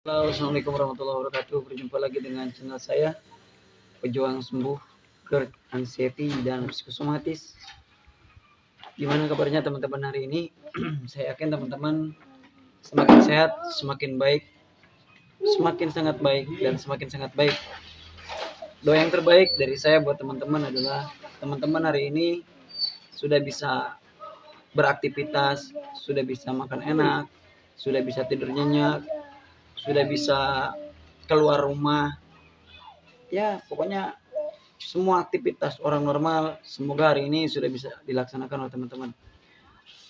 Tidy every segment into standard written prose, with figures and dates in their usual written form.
Halo, assalamualaikum warahmatullahi wabarakatuh. Berjumpa lagi dengan channel saya, Pejuang Sembuh GERD, Anxiety dan Psikosomatis. Gimana kabarnya teman-teman hari ini? Saya yakin teman-teman semakin sehat, semakin baik, semakin sangat baik, dan semakin sangat baik. Doa yang terbaik dari saya buat teman-teman adalah teman-teman hari ini sudah bisa beraktivitas, sudah bisa makan enak, sudah bisa tidur nyenyak, sudah bisa keluar rumah. Ya, pokoknya semua aktivitas orang normal semoga hari ini sudah bisa dilaksanakan oleh teman-teman.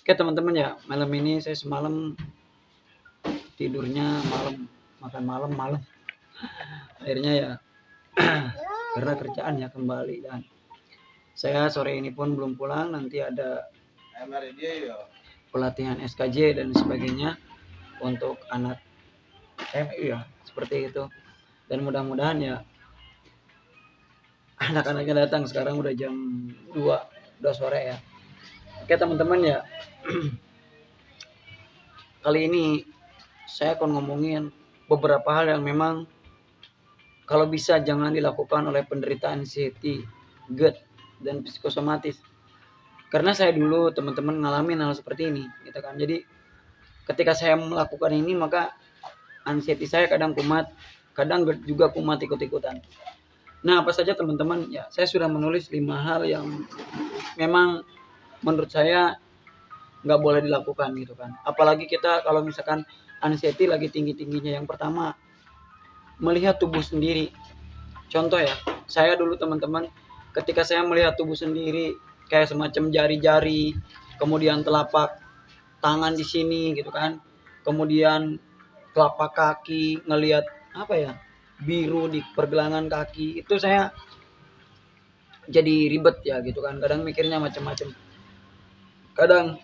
Oke teman-teman ya, malam ini saya semalam tidurnya malam, makan malam. Akhirnya ya karena kerjaan ya kembali, dan saya sore ini pun belum pulang, nanti ada pelatihan SKJ dan sebagainya untuk anak MI ya, seperti itu. Dan mudah-mudahan ya anak-anaknya datang. Sekarang udah jam 2 udah sore ya. Oke teman-teman ya, kali ini saya akan ngomongin beberapa hal yang memang kalau bisa jangan dilakukan oleh penderita anxiety, GERD, dan psikosomatis. Karena saya dulu teman-teman ngalamin hal seperti ini, gitu kan. Jadi ketika saya melakukan ini maka anxiety saya kadang kumat, kadang GERD juga kumat ikut-ikutan. Nah apa saja teman-teman ya, saya sudah menulis 5 hal yang memang menurut saya nggak boleh dilakukan gitu kan. Apalagi kita kalau misalkan anxiety lagi tinggi-tingginya. Yang pertama, melihat tubuh sendiri. Contoh ya, saya dulu teman-teman ketika saya melihat tubuh sendiri kayak semacam jari-jari, kemudian telapak tangan di sini gitu kan, kemudian telapak kaki, ngelihat apa ya, biru di pergelangan kaki, itu saya jadi ribet ya gitu kan. Kadang mikirnya macam-macam. Kadang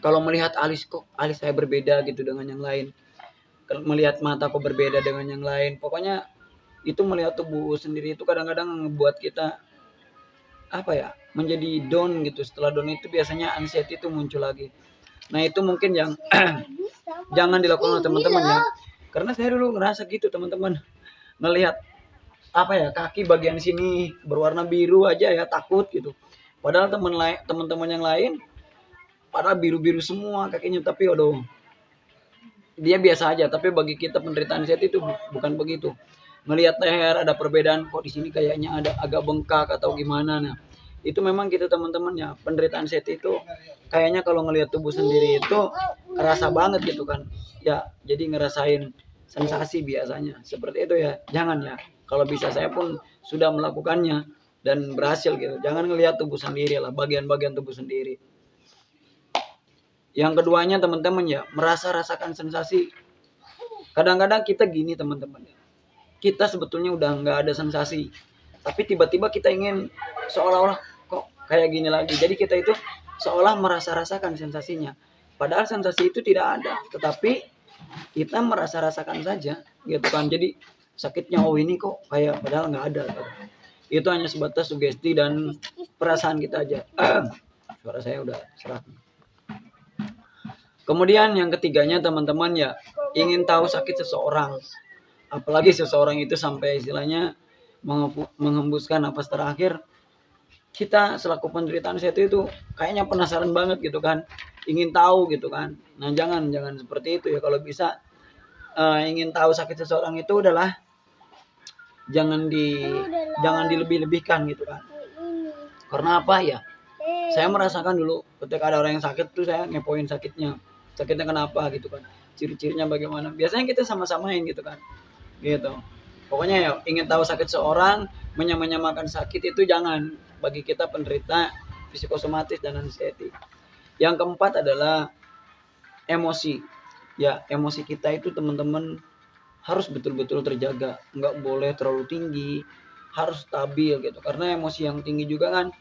kalau melihat alis, kok alis saya berbeda gitu dengan yang lain. Melihat mata kok berbeda dengan yang lain. Pokoknya itu melihat tubuh sendiri itu kadang-kadang membuat kita apa ya, menjadi down gitu. Setelah down itu biasanya anxiety itu muncul lagi. Nah itu mungkin yang jangan dilakukan oleh teman-teman ya. Karena saya dulu ngerasa gitu teman-teman. Ngelihat apa ya, kaki bagian sini berwarna biru aja ya takut gitu. Padahal teman-teman yang lain padahal biru-biru semua kakinya, tapi aduh dia biasa aja. Tapi bagi kita penderita anxiety itu bukan begitu. Melihat leher ada perbedaan, kok di sini kayaknya ada agak bengkak atau gimana. Nah itu memang gitu teman-teman ya, penderita anxiety itu kayaknya kalau ngelihat tubuh sendiri itu kerasa banget gitu kan ya, jadi ngerasain sensasi biasanya seperti itu ya. Jangan ya, kalau bisa saya pun sudah melakukannya dan berhasil gitu. Jangan ngelihat tubuh sendiri lah, bagian-bagian tubuh sendiri. Yang keduanya teman-teman ya, rasakan sensasi. Kadang-kadang kita gini teman-teman ya, kita sebetulnya udah nggak ada sensasi, tapi tiba-tiba kita ingin seolah-olah kok kayak gini lagi. Jadi kita itu seolah merasa-rasakan sensasinya, padahal sensasi itu tidak ada, tetapi kita merasa-rasakan saja gitu kan. Jadi sakitnya oh ini kok kayak, padahal nggak ada gitu. Itu hanya sebatas sugesti dan perasaan kita aja. Suara saya udah serak. Kemudian yang ketiganya teman-teman ya, ingin tahu sakit seseorang. Apalagi seseorang itu sampai istilahnya menghembuskan napas terakhir. Kita selaku penderita anxiety itu kayaknya penasaran banget gitu kan. Ingin tahu gitu kan. Nah jangan seperti itu ya. Kalau bisa ingin tahu sakit seseorang itu adalah jangan dilebih-lebihkan gitu kan. Karena apa ya? Saya merasakan dulu ketika ada orang yang sakit tuh saya ngepoin sakitnya kenapa gitu kan, ciri-cirinya bagaimana. Biasanya kita sama-samain gitu kan, gitu. Pokoknya ya ingin tahu sakit seorang, menyamakan sakit itu jangan, bagi kita penderita psikosomatis dan anxiety. Yang keempat adalah emosi. Ya emosi kita itu teman-teman harus betul-betul terjaga, nggak boleh terlalu tinggi, harus stabil gitu. Karena emosi yang tinggi juga kan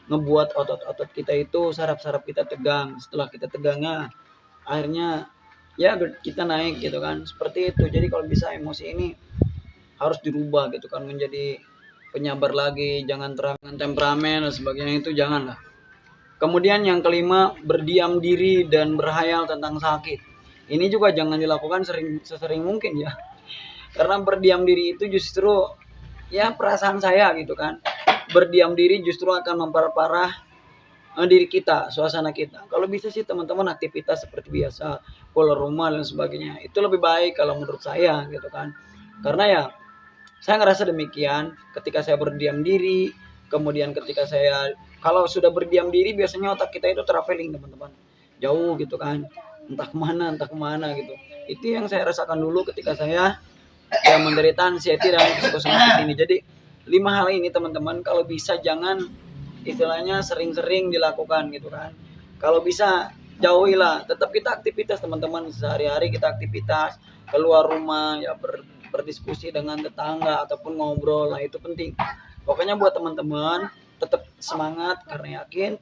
ngebuat otot-otot kita itu, saraf-saraf kita tegang. Setelah kita tegangnya akhirnya ya kita naik gitu kan, seperti itu. Jadi kalau bisa emosi ini harus dirubah gitu kan, menjadi penyabar lagi, jangan terang temperamen dan sebagainya, itu janganlah. Kemudian yang kelima, berdiam diri dan berhayal tentang sakit. Ini juga jangan dilakukan sesering mungkin ya. Karena berdiam diri itu justru ya perasaan saya gitu kan. Berdiam diri justru akan memperparah diri kita, suasana kita. Kalau bisa sih teman-teman aktivitas seperti biasa, keluar rumah dan sebagainya. Itu lebih baik kalau menurut saya gitu kan. Karena ya saya ngerasa demikian ketika saya berdiam diri, kemudian ketika saya kalau sudah berdiam diri biasanya otak kita itu traveling teman-teman. Jauh gitu kan. Entah kemana gitu. Itu yang saya rasakan dulu ketika saya menderita anxiety dan psikosomatis ini. Jadi 5 hal ini teman-teman kalau bisa jangan istilahnya sering-sering dilakukan gitu kan. Kalau bisa jauhilah, tetap kita aktivitas teman-teman sehari-hari kita aktivitas, keluar rumah ya berdiskusi dengan tetangga ataupun ngobrol lah itu penting. Pokoknya buat teman-teman tetap semangat karena yakin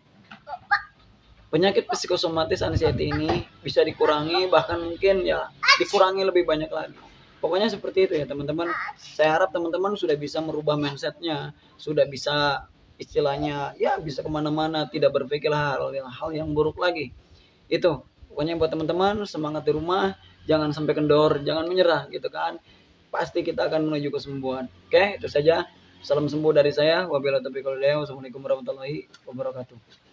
penyakit psikosomatis anxiety ini bisa dikurangi bahkan mungkin ya dikurangi lebih banyak lagi. Pokoknya seperti itu ya teman-teman. Saya harap teman-teman sudah bisa merubah mindsetnya, sudah bisa istilahnya ya bisa kemana-mana, tidak berpikir hal yang buruk lagi. Itu pokoknya buat teman-teman semangat di rumah, jangan sampai kendor, jangan menyerah gitu kan. Pasti kita akan menuju kesembuhan. Oke, itu saja. Salam sembuh dari saya. Wabillahi taufiq wal hidayah. Wassalamualaikum warahmatullahi wabarakatuh.